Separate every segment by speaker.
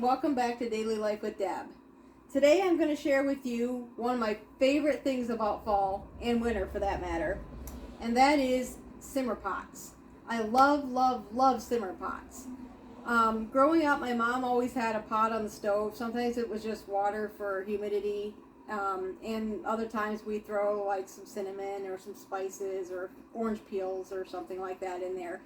Speaker 1: welcome back to Daily Life with Deb. Today I'm going to share with you one of my favorite things about fall and winter for that matter, and that is simmer pots. I love simmer pots. Growing up, my mom always had a pot on the stove. Sometimes it was just water for humidity, and other times we throw like some cinnamon or some spices or orange peels or something like that in there.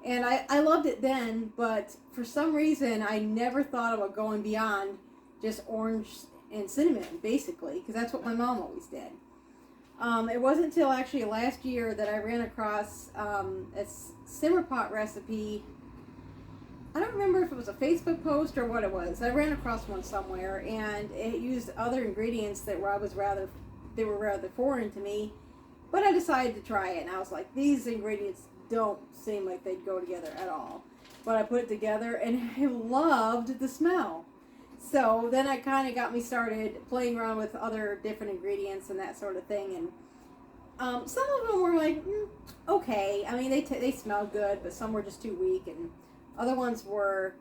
Speaker 1: And I loved it then, but for some reason I never thought about going beyond just orange and cinnamon, basically, because that's what my mom always did. It wasn't until actually last year that I ran across a simmer pot recipe. I don't remember if it was a Facebook post or what it was. I ran across one somewhere, and it used other ingredients that were rather foreign to me, but I decided to try it, and I was like, these ingredients don't seem like they'd go together at all. But I put it together and I loved the smell. So then it kind of got me started playing around with other different ingredients and that sort of thing. And some of them were like, okay. I mean, they smelled good, but some were just too weak, and other ones were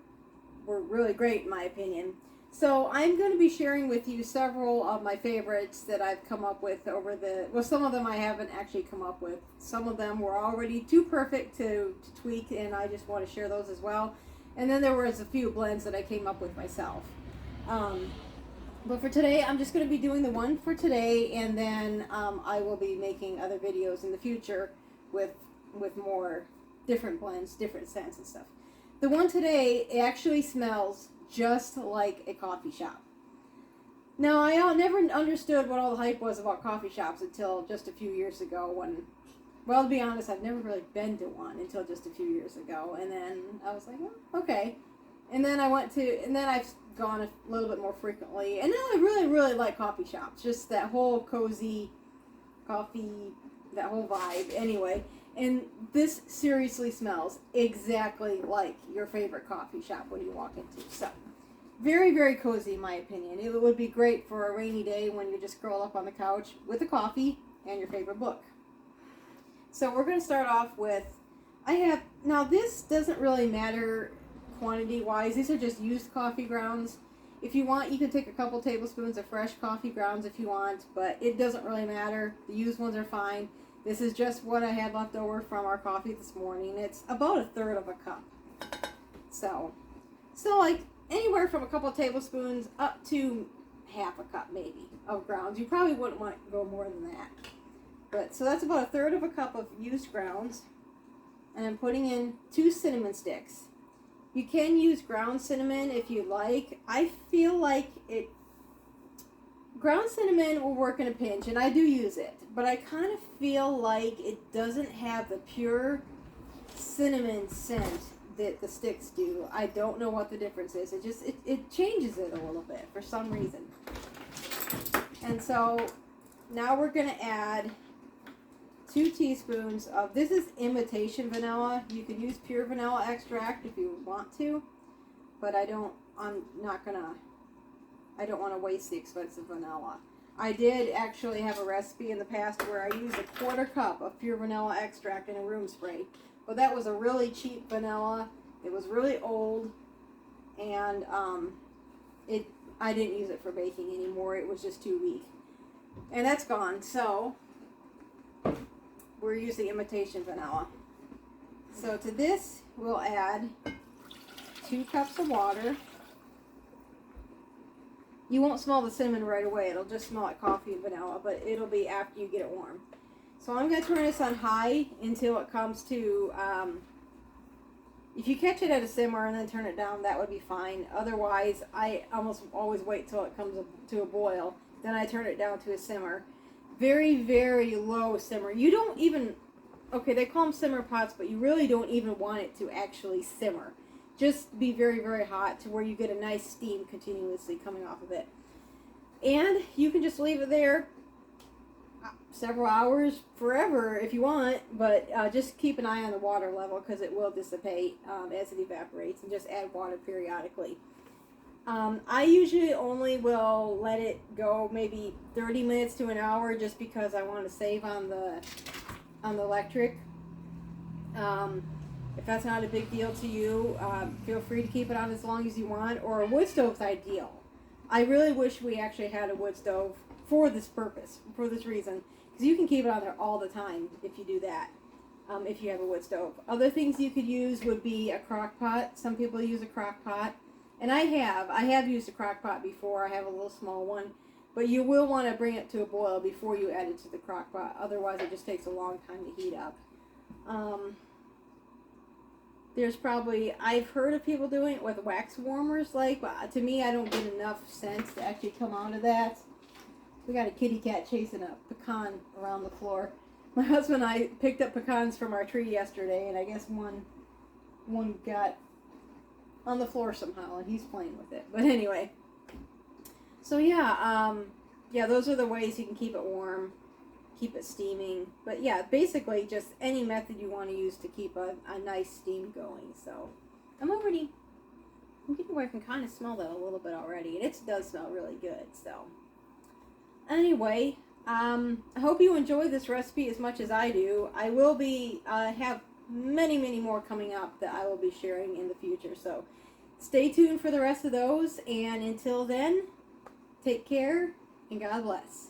Speaker 1: really great in my opinion. So I'm going to be sharing with you several of my favorites that I've come up with some of them I haven't actually come up with. Some of them were already too perfect to tweak, and I just want to share those as well. And then there was a few blends that I came up with myself. But for today, I'm just going to be doing the one for today, and then I will be making other videos in the future with more different blends, different scents and stuff. The one today, it actually smells just like a coffee shop. Now, I never understood what all the hype was about coffee shops until just a few years ago well, to be honest, I've never really been to one until just a few years ago, and then I was like, oh, okay. And then I've gone a little bit more frequently, and now I really like coffee shops, just that whole cozy coffee, that whole vibe, anyway. And this seriously smells exactly like your favorite coffee shop when you walk into. So, very cozy in my opinion. It would be great for a rainy day when you just curl up on the couch with a coffee and your favorite book. So we're going to start off with, now this doesn't really matter quantity wise. These are just used coffee grounds. If you want, you can take a couple tablespoons of fresh coffee grounds if you want, but it doesn't really matter. The used ones are fine. This is just what I had left over from our coffee this morning. It's about a third of a cup. So like anywhere from a couple of tablespoons up to half a cup maybe of grounds. You probably wouldn't want to go more than that. But so that's about a third of a cup of used grounds. And I'm putting in 2 cinnamon sticks. You can use ground cinnamon if you like. I feel like ground cinnamon will work in a pinch, and I do use it, but I kind of feel like it doesn't have the pure cinnamon scent that the sticks do. I don't know what the difference is. It changes it a little bit for some reason. And so now we're going to add 2 teaspoons of, this is imitation vanilla. You could use pure vanilla extract if you want to, but I don't want to waste the expensive vanilla. I did actually have a recipe in the past where I used a 1/4 cup of pure vanilla extract in a room spray, but that was a really cheap vanilla. It was really old, and I didn't use it for baking anymore. It was just too weak, and that's gone. So we're using imitation vanilla. So to this we'll add 2 cups of water. You won't smell the cinnamon right away. It'll just smell like coffee and vanilla, but it'll be after you get it warm. So I'm going to turn this on high until it comes to, if you catch it at a simmer and then turn it down, that would be fine. Otherwise, I almost always wait till it comes to a boil. Then I turn it down to a simmer. Very low simmer. You don't even, okay, they call them simmer pots, but you really don't even want it to actually simmer. Just be very hot to where you get a nice steam continuously coming off of it. And you can just leave it there several hours, forever if you want, but just keep an eye on the water level because it will dissipate as it evaporates, and just add water periodically. I usually only will let it go maybe 30 minutes to an hour just because I want to save on the electric. If that's not a big deal to you, feel free to keep it on as long as you want. Or a wood stove's ideal. I really wish we actually had a wood stove for this purpose, for this reason. Because you can keep it on there all the time if you do that, if you have a wood stove. Other things you could use would be a crock pot. Some people use a crock pot. And I have used a crock pot before. I have a little small one. But you will want to bring it to a boil before you add it to the crock pot. Otherwise, it just takes a long time to heat up. There's probably, I've heard of people doing it with wax warmers, but to me, I don't get enough sense to actually come out of that. We got a kitty cat chasing a pecan around the floor. My husband and I picked up pecans from our tree yesterday, and I guess one got on the floor somehow, and he's playing with it. But anyway, so yeah, those are the ways you can keep it warm, keep it steaming. But yeah, basically just any method you want to use to keep a nice steam going. So I'm getting where I can kind of smell that a little bit already, and it does smell really good. So anyway, I hope you enjoy this recipe as much as I do. I will be have many more coming up that I will be sharing in the future. So stay tuned for the rest of those, and until then, take care and God bless.